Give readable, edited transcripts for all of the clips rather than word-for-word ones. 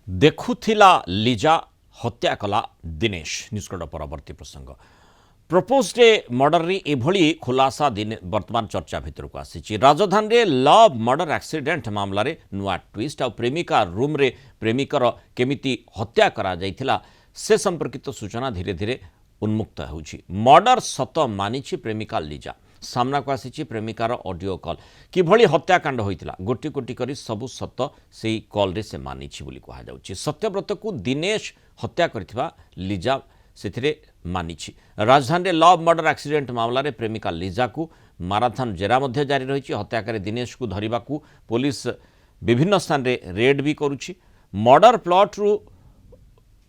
देखुथिला लिजा हत्या कला दिनेश निष्कट परवर्ती प्रसंग प्रपोज्डे मर्डर रे एभली खुलासा दिन वर्तमान चर्चा भितर को आसी राजधानी रे लव मर्डर एक्सीडेंट मामला रे नुआ ट्विस्ट आ प्रेमिका रूम रे प्रेमिकर केमिति हत्या करा जाइथिला से संपर्कित सूचना धीरे धीरे उन्मुक्त होउछि। मर्डर सत मानिछि प्रेमिका लिजा सामना को आसी प्रेमिकार ऑडियो कॉल किभली हत्याकांड होइतिला गोटी गोटी करी सबु सत सेई कॉल रे से मानिछि बोली कहा जाउछि। सत्यव्रत को दिनेश हत्या करथिबा लिजा सेथिरे मानिछि। राजधानी रे लव मर्डर एक्सीडेंट मामला रे प्रेमिका लिजा को माराथन जेरा मध्य जारी रहिछि। हत्याकारी दिनेश को धरिबा को पुलिस विभिन्न स्थान रे रेड भी करूछि। मर्डर प्लॉट रु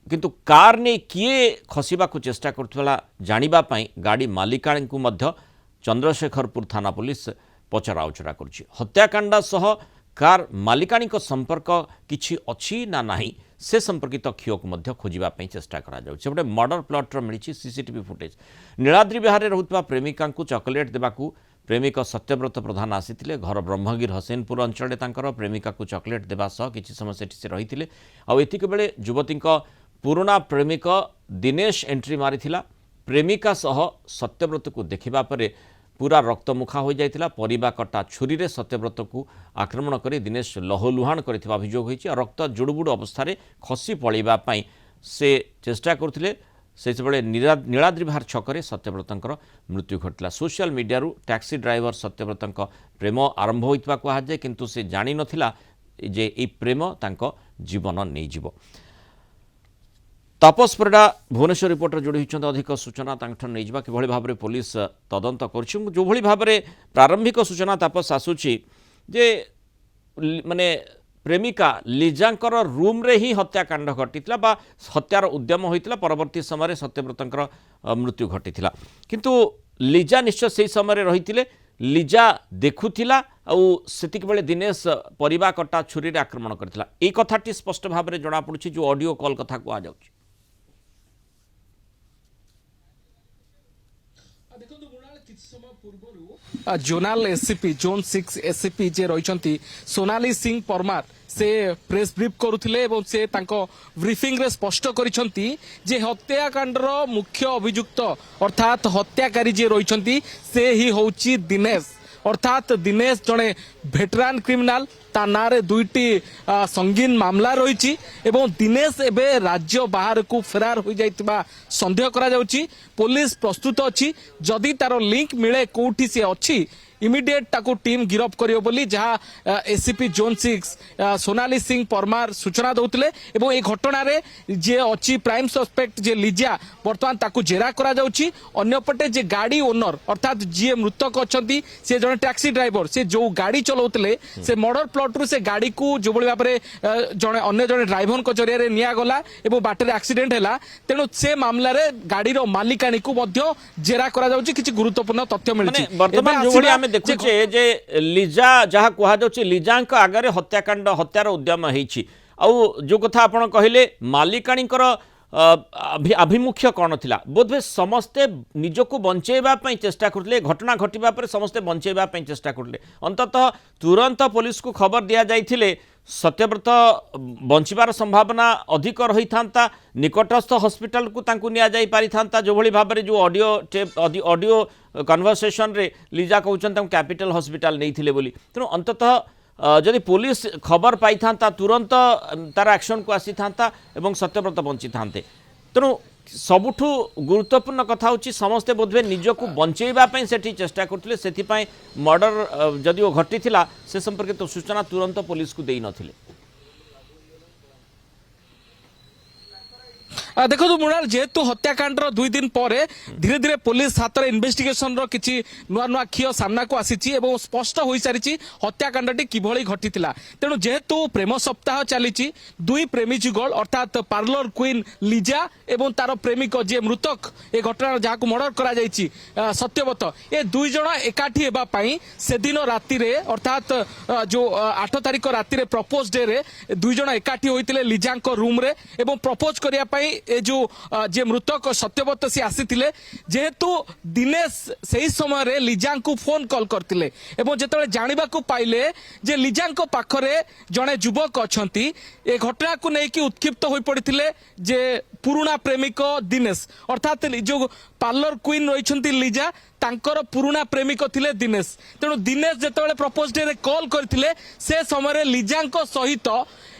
किंतु कार ने किए खसिबा को चेष्टा करथला जानिबा पई गाड़ी मालिकाणी को मध्य चंद्रशेखरपुर थाना पुलिस पचरा उचरा करुछि। हत्याकांड सह कार मालिकाणी को संपर्क किछि अछि ना नाही से संपर्कित क्षियो को मध्य खोजिबा पई चेष्टा करा जाउछि। सेबडे मर्डर प्लॉट रो मिलिछि सीसीटीवी फुटेज। नीलाद्री विहार रे रहउतबा प्रेमिका को चॉकलेट देबाकू प्रेमिक सत्यव्रत प्रधान आसीथिले। घर ब्रह्मगिर हसेनपुर अंचल तांकर प्रेमिका को चॉकलेट देबा सह किछि समय सेठी से रहिथिले। आ एतिक बेले युवतीक पुराना प्रेमिक दिनेश एंट्री मारिथिला। प्रेमिका सह सत्यव्रत को देखिबा परे पूरा रक्तमुखा हो जाइथिला। परिबा कटा छुरी रे सत्यव्रत को आक्रमण करी दिनेश लहलुहाण करथिबा अभियोग होइछि। रक्त जुड़बुड़ अवस्था रे खसी पळिबा पई से चेष्टा करथिले। से बेले नीलाद्री विहार छकरे सत्यव्रतंकर मृत्यु घटिला। सोशल मीडिया रु टैक्सी ड्राइवर सत्यव्रतंक प्रेम आरंभ होइतबा कहा जाय किंतु से जानि नथिला जे ए प्रेम तांको जीवन नै जीवो। तापस परिडा भुवनेश्वर रिपोर्टर जोड़ी होती अधिक सूचना नहीं जावा कि भाव में पुलिस तदंत जो भाव में प्रारंभिक सूचना तापस आसूची जे माने प्रेमिका लिजांकर रूम रे ही हत्याकांड घटीला बा हत्यार उद्यम होइतिला। परवर्ती समय सत्यव्रतंकर मृत्यु घटीला किंतु लिजा निश्चय से समय रही लिजा देखुथिला आउ सेतिक बेले दिनेश परिबा कटा छुरी रे आक्रमण करथिला। ए कथाटी स्पष्ट भाव में जणा पड़ुछि जो ऑडियो कॉल कथा को आ जाउछि। जोनाल एससीपी जोन 6 एससीपी जे रही सोनाली सिंह परमार से प्रेस ब्रीफ करुथिले एवं से तांको ब्रीफिंग रे स्पष्ट करिसंती जे हत्याकांडर मुख्य अभियुक्त अर्थात हत्याकारी जे रही से ही होउची दिनेश। अर्थात दिनेश जड़े भेटरान क्रिमिनाल ता नारे दुईटी संगीन मामला रही एवं दिनेश एबे राज्य बाहर को फेरार हो जाइतिबा संदेह करा जाउची। पुलिस प्रस्तुत अछि जदि तार लिंक मिले कोठी से अछि इमिडिएट ताको टीम गिरफ करियो बोली जहाँ एसीपी जोन 6 सोनाली सिंह परमार सूचना दौतले एवं ए घटना रे जे अछि प्राइम सस्पेक्ट जे लिजा वर्तमान ताको जेरा करा जाउची। अन्यपटे जे गाड़ी ओनर अर्थात जे मृतक अछंती से जने टैक्सी ड्राइवर से जो गाड़ी चलाउतले से मर्डर प्लॉट रु से गाड़ी को जो बळी भाबरे जने अन्य जने ड्राइवर को जरिया रे निया गला एवं बाटर एक्सीडेंट हैला तेनु से मामला रे गाड़ी रो मालिकाणी को मध्य जेरा करा जाउची। किछि गुरुत्वपूर्ण तथ्य मिलछि वर्तमान जो बळी देखुचे जे लिजा जहाँ कहा जाउछि लिजांक आगरे हत्याकांड हत्यार उद्यम होइछि। आउ जो कथा आपण कहिले मालिकाणीकर आभिमुख्य कौन थिला बोधवे समस्ते निजको बंचेबा पई चेष्टा करले। घटना घटिबा पर समस्ते बंचेबा पई चेष्टा करले। अंततः तुरंत पुलिस को खबर दिया जाइथिले सत्यव्रत बंचिबार संभावना अधिक रही था। निकटस्थ हॉस्पिटल को तांकु निया जाई पारि था। जो भली भाबरे जो ऑडियो टेप ऑडियो कन्वर्सेशन रे लिजा कहउछन कैपिटल हॉस्पिटल नहीं थिले बोली। तेणु अंततः जदि पुलिस खबर पाई था तुरंत तार एक्शन को आसी था एवं सत्यव्रत बंची था। तेणु सबुठु गुरुत्वपूर्ण कथा होची समस्ते बोधवे निजको बंचेबा पई सेठी चेष्टा करथिले। सेथिपाई मर्डर जदि वो घटिथिला से संपर्कित सूचना तुरंत पुलिस को देई नथिले। देखो मुनाल जेहेतु हत्याकांड 2 दिन पर धीरे धीरे पुलिस हाथ में इन्वेस्टिगेशन रो किछि नुआ नुआ क्षिय सामना को आसीछि एवं स्पष्ट हो सारी हत्याकांडटी किभଳି घटिथिला। तेणु जेहेतु प्रेम सप्ताह चलीछि दुई प्रेमी जुगल अर्थात पार्लर क्वीन लिजा एवं तार प्रेमिक जे मृतक ए घटना जहाँ मर्डर करा जाइछि सत्यव्रत ए दुई जण एकाठी हेबा पई से दिन राति रे अर्थात जो 8 तारिख राति रे प्रपोज डे रे दुई जण एकाठी होइतिले लिजांक रूम रे एवं प्रपोज करिया पई ए जो जे मृतक सत्यव्रत सी आसीथिले जेहेतु दिनेश सही समय रे लिजा को फोन कॉल करथिले एवं जेतबे जानिबा को पाइले जे लिजा को पाखरे जणे युवक अछंती ए घटना को नै कि उत्क्षिप्त होई पड़िथिले जे पुराना प्रेमिक दिनेश अर्थात जो पार्लर क्वीन रही लिजा तांकर पुराना प्रेमिक थिले दिनेश तेणु दिनेश जेतेबेले प्रपोज डे रे कॉल करथिले से समय लिजा सहित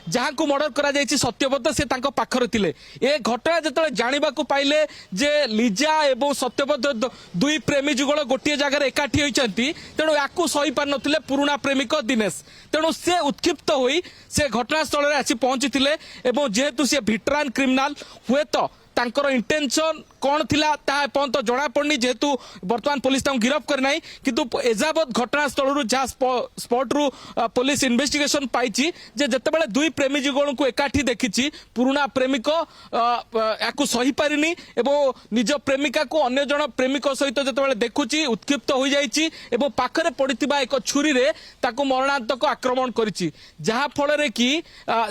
जहाँ को मर्डर करा जायछि सत्यव्रत से तांको पाखरे थिले ए घटना जेतेबेले जानिबा को पाइले जे लिजा एवं सत्यव्रत दुई प्रेमी जुगल गोटे जगह एकाठी होइछंती तेणु याकू सही पार नथिले पुराना प्रेमिक दिनेश तेणु से उत्क्षिप्त होई से घटनास्थल रे आसी पहुंचीथिले एवं जेहेतु से भिटरान क्रिमिनाल हुए तो तांकर इंटेंशन कौन थिला ता पर्यंत जना पड़नी जेहेतु वर्तमान पुलिस तांको गिरफ कर नाही किंतु एजाबत घटनास्थल रु जहाँ स्पॉट रु पुलिस इन्वेस्टिगेशन पाइछि जे जतेबेले दुई प्रेमी जुगल को एकाठी देखिछि पुराना प्रेमिक याकू सही पारिनी एवं निज प्रेमिका को अन्य जन प्रेमिक सहित जतेबेले देखुछि उत्क्षिप्त हो जाइछि एवं पाखरे पड़िथिबा एक छुरी रे ताको मरणांतक आक्रमण करिछि जहाँ फल रे कि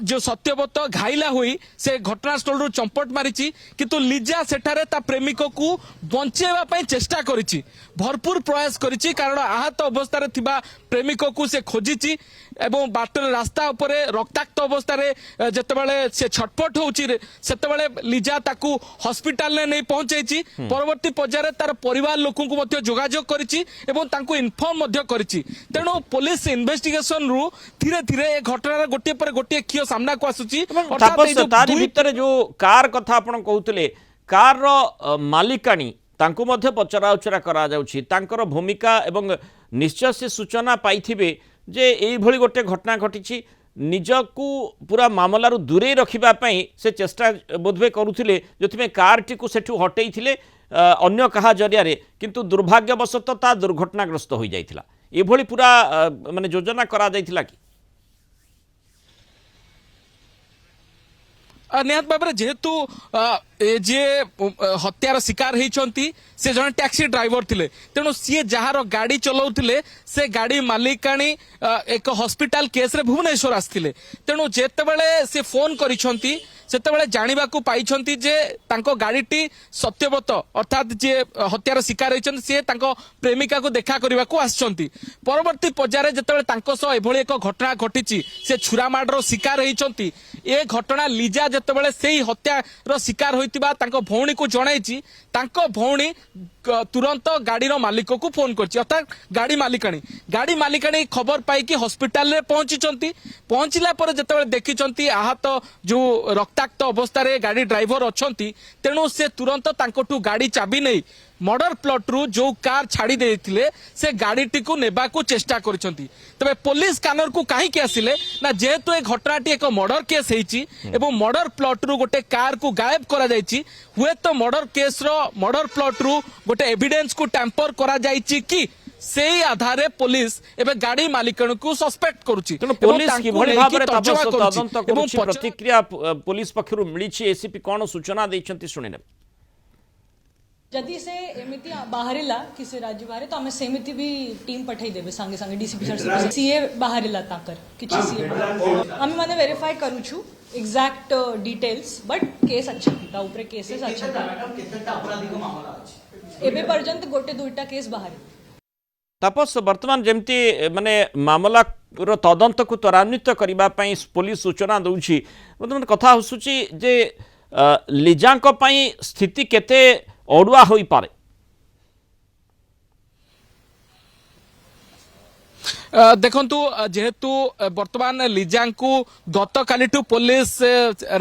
जो सत्यव्रत घाइला हुई से घटनास्थल रु चंपट मारिछि किंतु लिजा सेठारे प्रेमिक को बंचेवा पई चेष्टा करिछि भरपूर प्रयास करिछि कारण आहत अवस्था रे थिबा प्रेमिक को से खोजिछि एवं बाटर रास्ता उपरे रक्ताक्त अवस्था रे जतेबेले से छटपट होउछि सेतेबेले लिजा ताकू हॉस्पिटल ने नहीं पहुंचैछि परवर्ती पर्याय तार परिवार लोकन को मध्ये जोगाजोग करिछि एवं तांको इन्फॉर्म मध्ये करिछि तेणु पुलिस इन्वेस्टिगेशन रु धीरे धीरे ए घटना गोटे पर गोटे खियो सामना को आसुछि अर्थात तारि भितर जो कार कथा आपण कहउतले कार मालिकाणी तांको मध्ये पचरा उचरा करा जाउछि तांकर भूमिका एवं निश्चय से सूचना पाइथिबे जे एई भली गोटे घटना घटिछि निजकू पूरा मामला रु दूरे रखिबा पई से चेष्टा बोधवे करूथिले जोथिमे कार टी को सेठु हटेइथिले अन्य कहा जरिया रे किंतु दुर्भाग्यवशत ता दुर्घटनाग्रस्त होई जाइथिला ए भली पूरा माने योजना करा जाइथिला कि निहत भाव जेहेतु जे हत्यार शिकार होती से जन टैक्सी ड्राइवर थिले तेणु सी जार गाड़ी चलाउथिले से गाड़ी मालिकाणी एक हॉस्पिटल केस रे भुवनेश्वर आसथिले तेणु जेतेबेले से फोन करिसंती सेतेबेले जानिबा को पाइछंती जे तांको गाड़ीटी सत्यव्रत अर्थात जे हत्यार शिकार होइछंती से तांको प्रेमिका को देखा करबा को आछंती परवर्ती पर्याय जेतेबेले तांको सह एभली एक घटना घटिछि से छुरामाडर शिकार होइछंती ए घटना लिजा जेतेबेले सेही हत्यार शिकार होइतिबा तांको भौणी को जणाइछि तांको भौणी तुरंत गाड़ी मालिक को फोन करछि अर्थात गाड़ी मालिकाणी खबर पाई कि हॉस्पिटल रे पहुंचला पर जेतेबेले देखिचंती आहत जो रक्ताक्त अवस्था रे गाड़ी ड्राइवर अछंती तेणु से तुरंत तांकोटू गाड़ी चाबी नहीं मर्डर प्लॉट रु जो कार छाड़ी देथिले से गाड़ी टी को नेबा को चेष्टा करछंती तबे पुलिस कानर को काहे के आसिले ना जेहेतु ए घटनाटी एक मर्डर केस हेछि एवं मर्डर प्लॉट रु गोटे कार को गायब करा जायछि हुए तो मर्डर केस रो मर्डर प्लॉट रु गोटे एविडेंस को टैंपर करा जायछि कि सेही आधारे पुलिस एबे गाड़ी मालिकन को सस्पेक्ट करूछि पुलिस कि भली भाबरे तदंत करूछि प्रतिक्रिया पुलिस पक्षरु मिलिछि एसीपी कोन सूचना दैछंती सुनिने जदि से एमिति बाहरिला किसी राज्य बाहर तो आम सेमिति भी टीम पठाई देबे संगे संगे डीसीपी सर सीए बाहरिला ताकर किछि सीए आम माने वेरीफाई करूछु एग्जैक्ट डिटेल्स बट केस अच्छा ता ऊपर केसेस अच्छा केतेटा अपराधी को मामला अछि एबे पर्यंत गोटे दुईटा केस बाहर तापस वर्तमान जेमती माने मामला रो तदंत को त्वरान्वित करिबा पई पुलिस सूचना दउछि वर्तमान कथा हसुछि जे लिजांक पई स्थिति केते ओडुआ होई पारे देखंतु जेहेतु वर्तमान लिजा को गत कालीठू पुलिस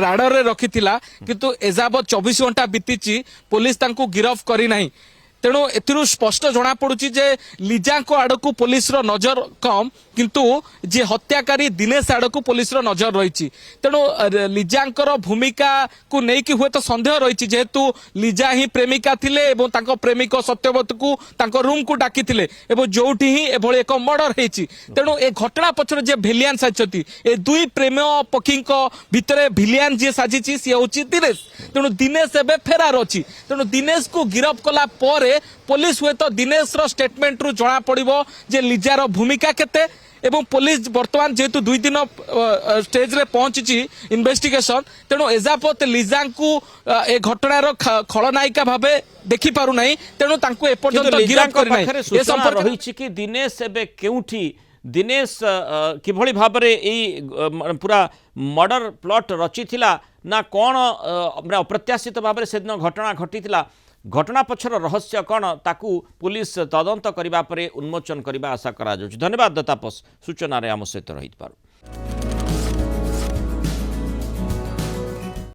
राडर रे रखिथिला किंतु एजाबत 24 घंटा बीतीची पुलिस तांको गिरफ करी नाही तेणु एथिरु स्पष्ट जना पड़ुची जे लिजा को आड़ को पुलिस रो नजर कम किंतु जे हत्याकारी दिनेश आड़ को पुलिस रो नजर रही तेणु लिजांकर भूमिका को नहीं कि हुए तो संदेह रही जेहेतु लिजा ही प्रेमिका थिले एवं तांको प्रेमिक सत्यव्रत को तांको रूम को डाकी थिले एवं जोठी ही एभली एक मर्डर हेछि तेणु ए घटना पछरे जे भिलियन साजिछति ए दुई प्रेम पक्षी भितरे भिलियन जे साजिछि से होछि दिनेश तेणु दिनेश एबे फेरार अछि तेणु दिनेश को गिरफ कला पर पुलिस हुए तो दिनेश रो स्टेटमेंट रु जना पड़िबो जे लिजार भूमिका केते এবং পুলিশ বর্তমান যেহেতু 2 दिन स्टेज रे पहुंची इन्वेस्टिगेशन तेणु एजापत लिजांकु ए घटनार खलनायिका भाबे देखि पारु नाही तेणु तांकु एपर्यंत गिरफ्त करि नाही ए संपर्क रही कि दिनेश एबे केउठी दिनेश किभଳି भाबरे एई पूरा मर्डर प्लॉट रचिथिला ना कौन अप्रत्याशित भाबरे सेदिन घटना घटिथिला घटना पछर रहस्य कौन ताकू पुलिस तदंत करबा परे उन्मोचन करबा आशा करा जाउछि। धन्यवाद दत्तापस सूचना रे आम सहित रही पारु।